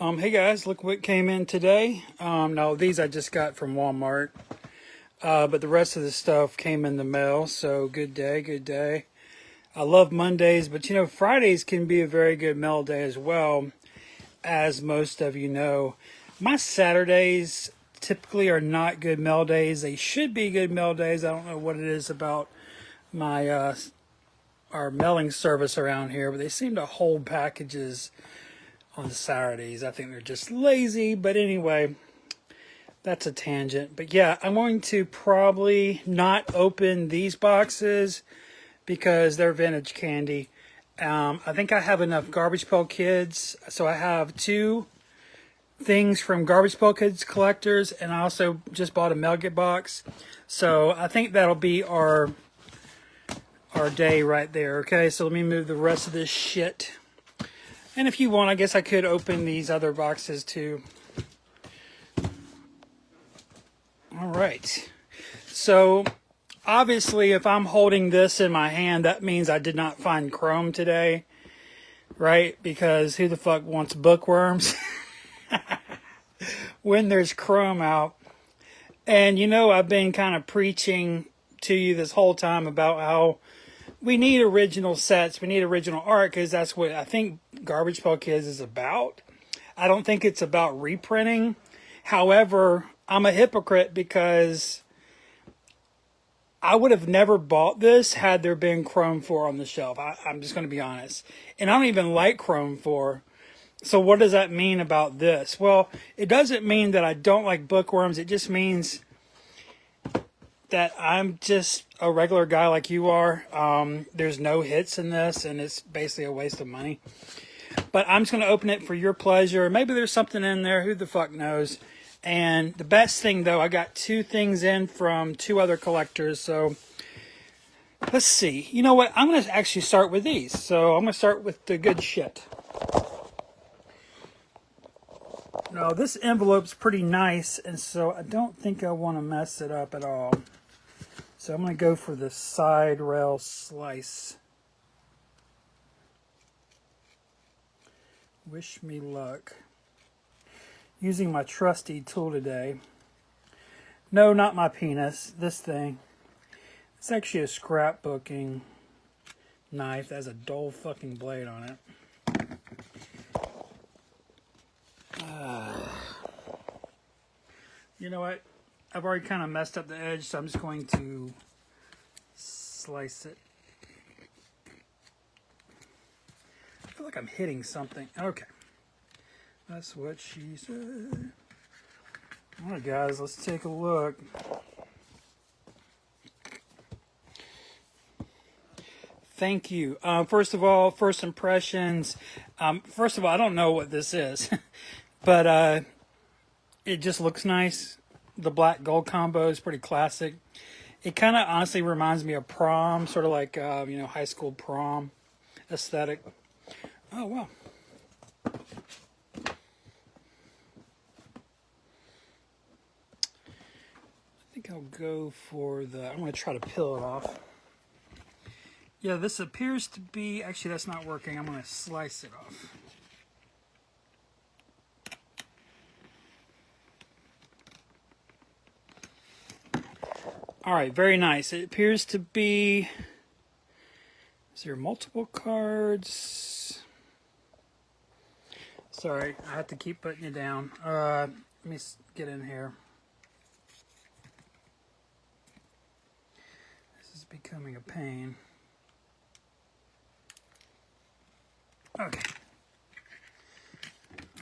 Hey guys, look what came in today. No, these I just got from Walmart. But the rest of the stuff came in the mail, so good day, good day. I love Mondays, but you know, Fridays can be a very good mail day as well, as most of you know. My Saturdays typically are not good mail days. They should be good mail days. I don't know what it is about my our mailing service around here, but they seem to hold packages on Saturdays. I think they're just lazy, but anyway, that's a tangent. But yeah, I'm going to probably not open these boxes because they're vintage candy. I think I have enough Garbage Pail Kids, so I have two things from Garbage Pail Kids collectors, and I also just bought a Melget box. So I think that'll be our day right there. Okay, so let me move the rest of this shit. And if you want, I guess I could open these other boxes too. All right. So obviously, if I'm holding this in my hand, that means I did not find Chrome today, right? Because who the fuck wants bookworms when there's Chrome out? And you know, I've been kind of preaching to you this whole time about how we need original sets, we need original art, because that's what I think Garbage Pail Kids is about. I don't think it's about reprinting. However, I'm a hypocrite because I would have never bought this had there been Chrome 4 on the shelf. I'm just going to be honest. And I don't even like Chrome 4. So what does that mean about this? Well, it doesn't mean that I don't like bookworms. It just means that I'm just a regular guy like you are. There's no hits in this, and it's basically a waste of money. But I'm just going to open it for your pleasure. Maybe there's something in there. Who the fuck knows? And the best thing, though, I got two things in from two other collectors. So let's see. You know what? I'm going to actually start with these. So I'm going to start with the good shit. Now, this envelope's pretty nice, and so I don't think I want to mess it up at all. So I'm going to go for the side rail slice. Wish me luck. Using my trusty tool today. No, not my penis. This thing. It's actually a scrapbooking knife that has a dull fucking blade on it. You know what? I've already kind of messed up the edge, so I'm just going to slice it. I feel like I'm hitting something. Okay. That's what she said. All right, guys, let's take a look. Thank you. First of all, first impressions. First of all, I don't know what this is, but it just looks nice. The black gold combo is pretty classic. It kind of honestly reminds me of prom, sort of like, you know, high school prom aesthetic. Oh, wow. I think I'll go for the, I'm going to try to peel it off. Yeah, this appears to be, actually that's not working. I'm going to slice it off. All right, very nice. It appears to be, is there multiple cards? Sorry, I have to keep putting you down. Let me get in here. This is becoming a pain. Okay.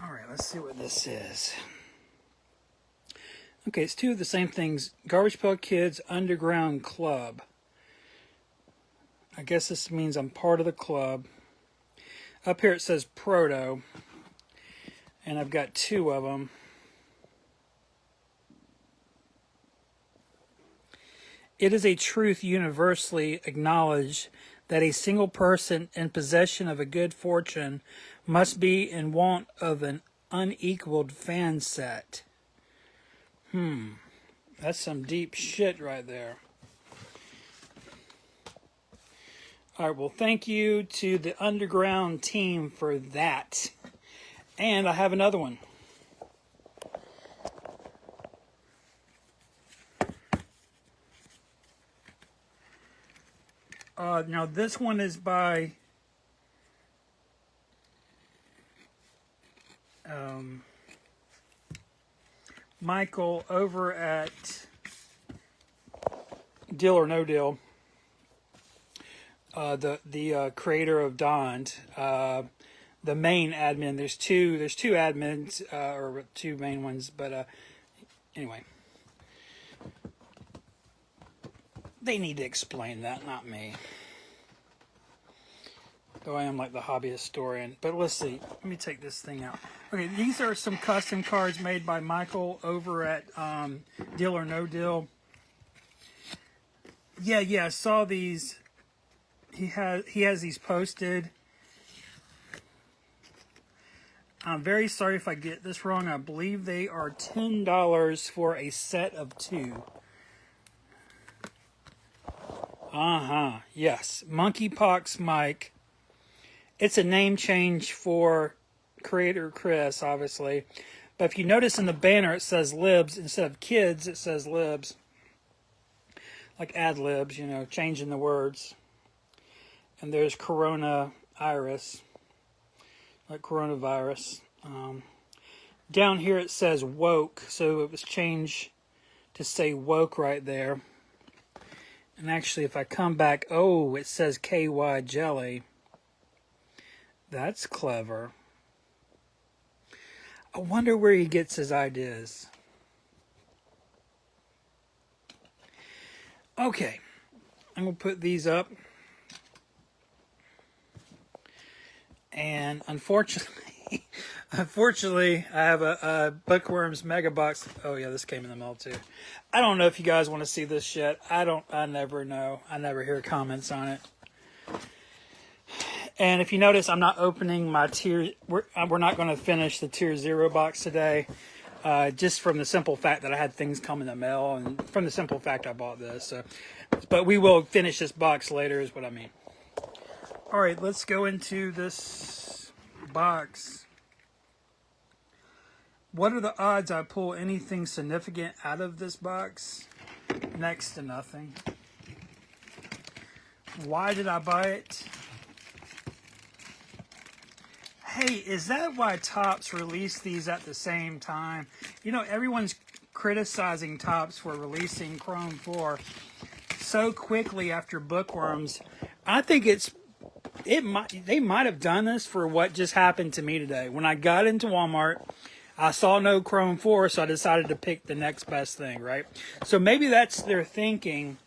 All right, let's see what this is. Okay, it's two of the same things. Garbage Pail Kids Underground Club. I guess this means I'm part of the club. Up here it says Proto. And I've got two of them. It is a truth universally acknowledged that a single person in possession of a good fortune must be in want of an unequaled fan set. That's some deep shit right there. All right, well, thank you to the Underground team for that. And I have another one. Now this one is by Michael over at Deal or No Deal. The creator of Dawned, the main admin. There's two admins, or two main ones, but anyway, they need to explain that, not me. Though I am like the hobbyist historian. But let's see. Let me take this thing out. Okay, these are some custom cards made by Michael over at Deal or No Deal. Yeah, I saw these. He has these posted. I'm very sorry if I get this wrong. I believe they are $10 for a set of 2. Yes. Monkeypox Mike. It's a name change for creator Chris, obviously. But if you notice in the banner, it says libs. Instead of kids, it says libs. Like ad libs, you know, changing the words. And there's Corona Iris. Like coronavirus. Down here it says woke. So it was changed to say woke right there. And actually, if I come back, oh, it says KY jelly. That's clever. I wonder where he gets his ideas. Okay. I'm going to put these up. And unfortunately, I have a Bookworms Mega Box. Oh yeah, this came in the mail too. I don't know if you guys want to see this yet. I never know. I never hear comments on it. And if you notice, I'm not opening my tier. We're not going to finish the tier 0 box today. Just from the simple fact that I had things come in the mail, and from the simple fact I bought this. So, but we will finish this box later, is what I mean. All right, let's go into this box. What are the odds I pull anything significant out of this box? Next to nothing. Why did I buy it? Hey, is that why Topps released these at the same time? You know, everyone's criticizing Topps for releasing Chrome 4 so quickly after Bookworms. I think they might have done this for what just happened to me today. When I got into Walmart, I saw no Chrome 4, so I decided to pick the next best thing, right? So maybe that's their thinking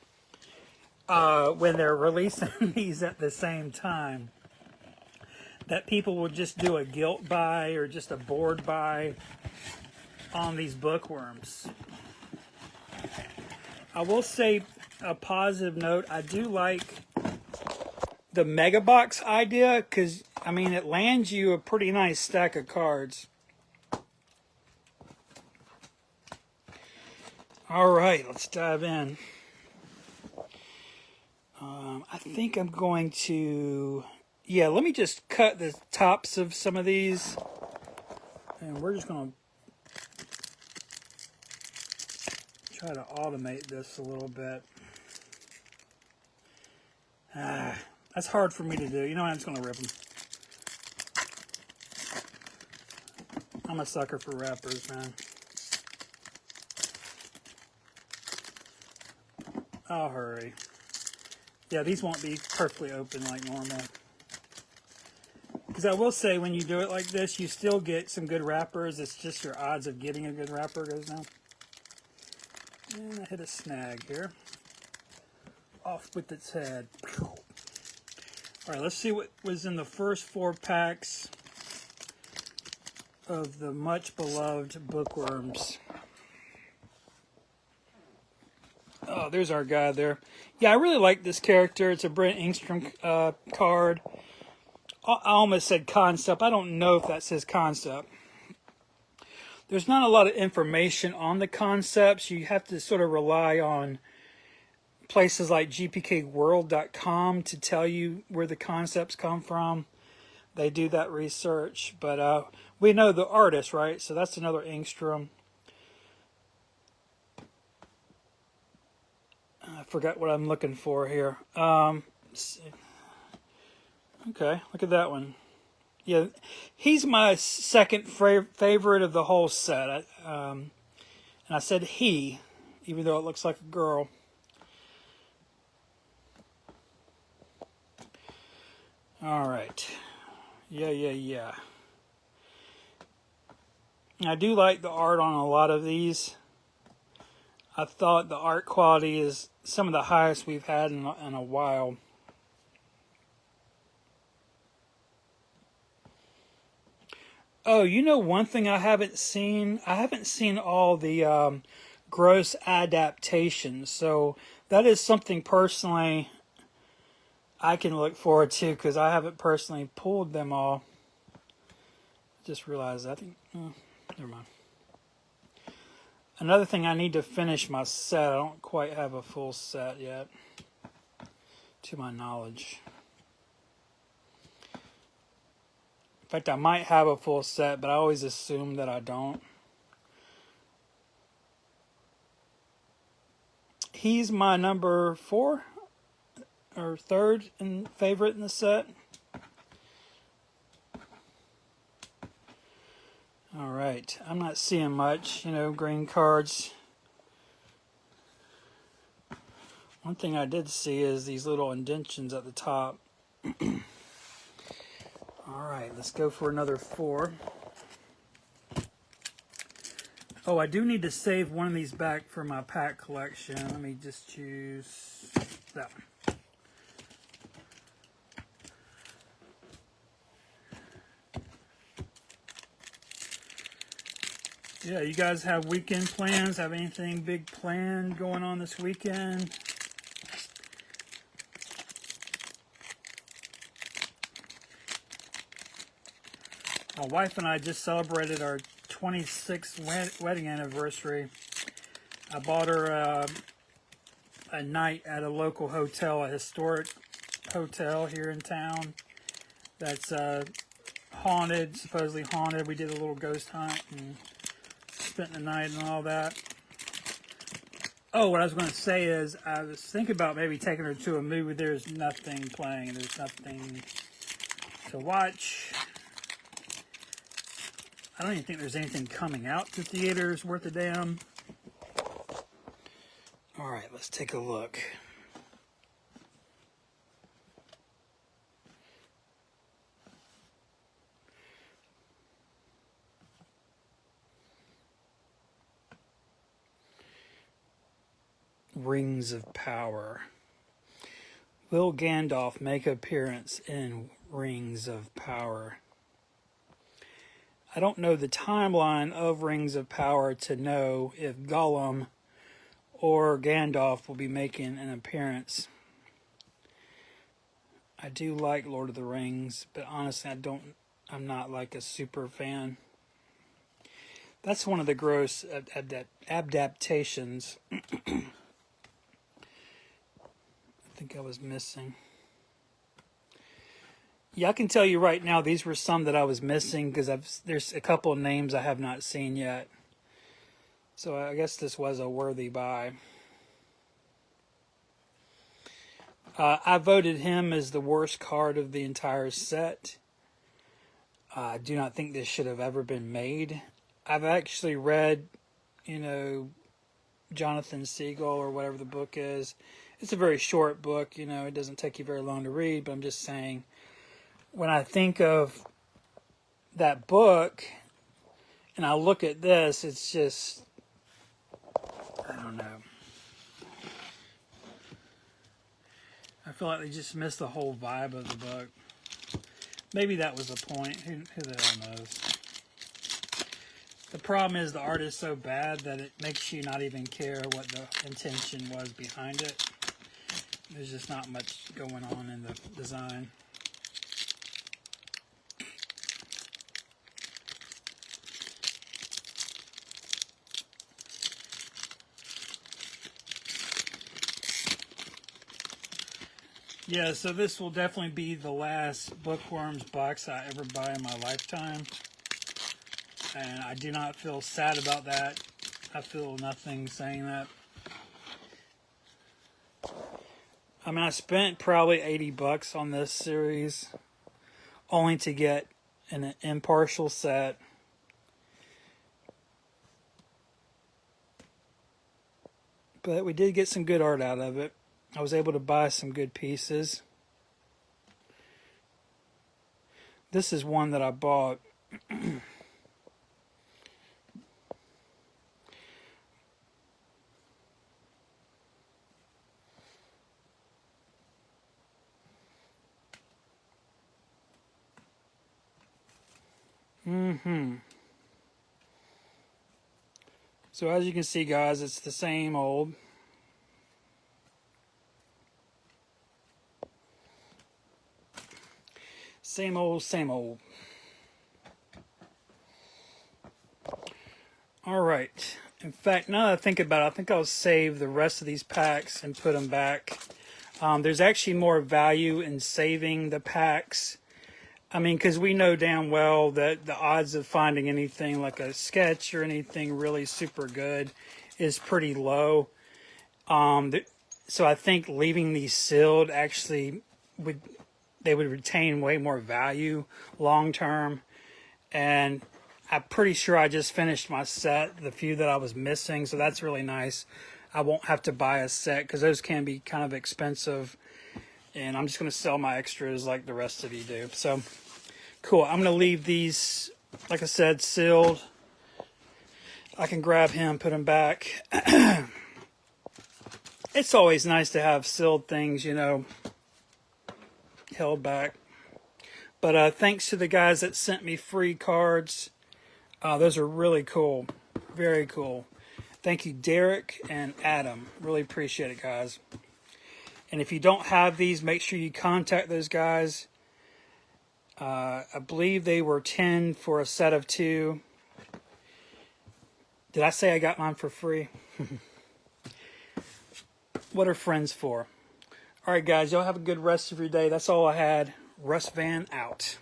when they're releasing these at the same time. That people will just do a guilt buy or just a board buy on these Bookworms. I will say a positive note. I do like the Mega Box idea because, I mean, it lands you a pretty nice stack of cards. All right, let's dive in. I think I'm going to... Yeah, let me just cut the tops of some of these. And we're just going to try to automate this a little bit. That's hard for me to do. You know what? I'm just going to rip them. I'm a sucker for wrappers, man. I'll hurry. Yeah, these won't be perfectly open like normal. Because I will say, when you do it like this, you still get some good wrappers. It's just your odds of getting a good wrapper goes down. And I hit a snag here. Off with its head. All right, let's see what was in the first 4 packs of the much beloved Bookworms. Oh, there's our guy there. Yeah, I really like this character. It's a Brent Engstrom card. I almost said concept. I don't know if that says concept. There's not a lot of information on the concepts. You have to sort of rely on places like gpkworld.com to tell you where the concepts come from. they do that research. But we know the artist, right? So that's another Engstrom. I forgot what I'm looking for here. Okay, look at that one. Yeah, he's my second favorite of the whole set. And I said he, even though it looks like a girl. All right. Yeah. I do like the art on a lot of these. I thought the art quality is some of the highest we've had in a while. Oh, you know one thing I haven't seen? I haven't seen all the gross adaptations. So that is something personally I can look forward to because I haven't personally pulled them all. Just realized I think, never mind. Another thing, I need to finish my set. I don't quite have a full set yet, to my knowledge. In fact, I might have a full set, but I always assume that I don't. He's my number 4 or third and favorite in the set. All right, I'm not seeing much, green cards. One thing I did see is these little indentions at the top. All right, let's go for another 4. Oh, I do need to save one of these back for my pack collection. Let me just choose that one. Yeah, you guys have weekend plans? Have anything big planned going on this weekend? My wife and I just celebrated our 26th wedding anniversary. I bought her a night at a local hotel, a historic hotel here in town that's haunted, supposedly haunted. We did a little ghost hunt and spent the night and all that. Oh, what I was going to say is I was thinking about maybe taking her to a movie. There's nothing playing. There's nothing to watch. I don't even think there's anything coming out to theaters worth a damn. All right, let's take a look. Rings of Power. Will Gandalf make appearance in Rings of Power? I don't know the timeline of Rings of Power to know if Gollum or Gandalf will be making an appearance. I do like Lord of the Rings, but honestly, I'm not like a super fan. That's one of the gross adaptations I think I was missing. Yeah, I can tell you right now, these were some that I was missing because there's a couple of names I have not seen yet. So I guess this was a worthy buy. I voted him as the worst card of the entire set. I do not think this should have ever been made. I've actually read, Jonathan Siegel or whatever the book is. It's a very short book, it doesn't take you very long to read, but I'm just saying, when I think of that book and I look at this, it's just, I don't know. I feel like they just missed the whole vibe of the book. Maybe that was the point. Who the hell knows? The problem is the art is so bad that it makes you not even care what the intention was behind it. There's just not much going on in the design. Yeah, so this will definitely be the last Bookworms box I ever buy in my lifetime. And I do not feel sad about that. I feel nothing saying that. I mean, I spent probably 80 bucks on this series only to get an impartial set. But we did get some good art out of it. I was able to buy some good pieces. This is one that I bought. So as you can see, guys, it's the same old. Same old, same old. All right. In fact, now that I think about it, I think I'll save the rest of these packs and put them back. There's actually more value in saving the packs. I mean, because we know damn well that the odds of finding anything like a sketch or anything really super good is pretty low. So I think leaving these sealed actually would retain way more value long term. And I'm pretty sure I just finished my set, the few that I was missing, so that's really nice. I won't have to buy a set because those can be kind of expensive. And I'm just going to sell my extras like the rest of you do. So, cool. I'm going to leave these, like I said, sealed. I can grab him, put him back. It's always nice to have sealed things, you know, held back. But thanks to the guys that sent me free cards. Those are really cool. Very cool. Thank you, Derek and Adam. Really appreciate it, guys. And if you don't have these, make sure you contact those guys. I believe they were 10 for a set of 2. Did I say I got mine for free? What are friends for? All right, guys, y'all have a good rest of your day. That's all I had. Russ Van out.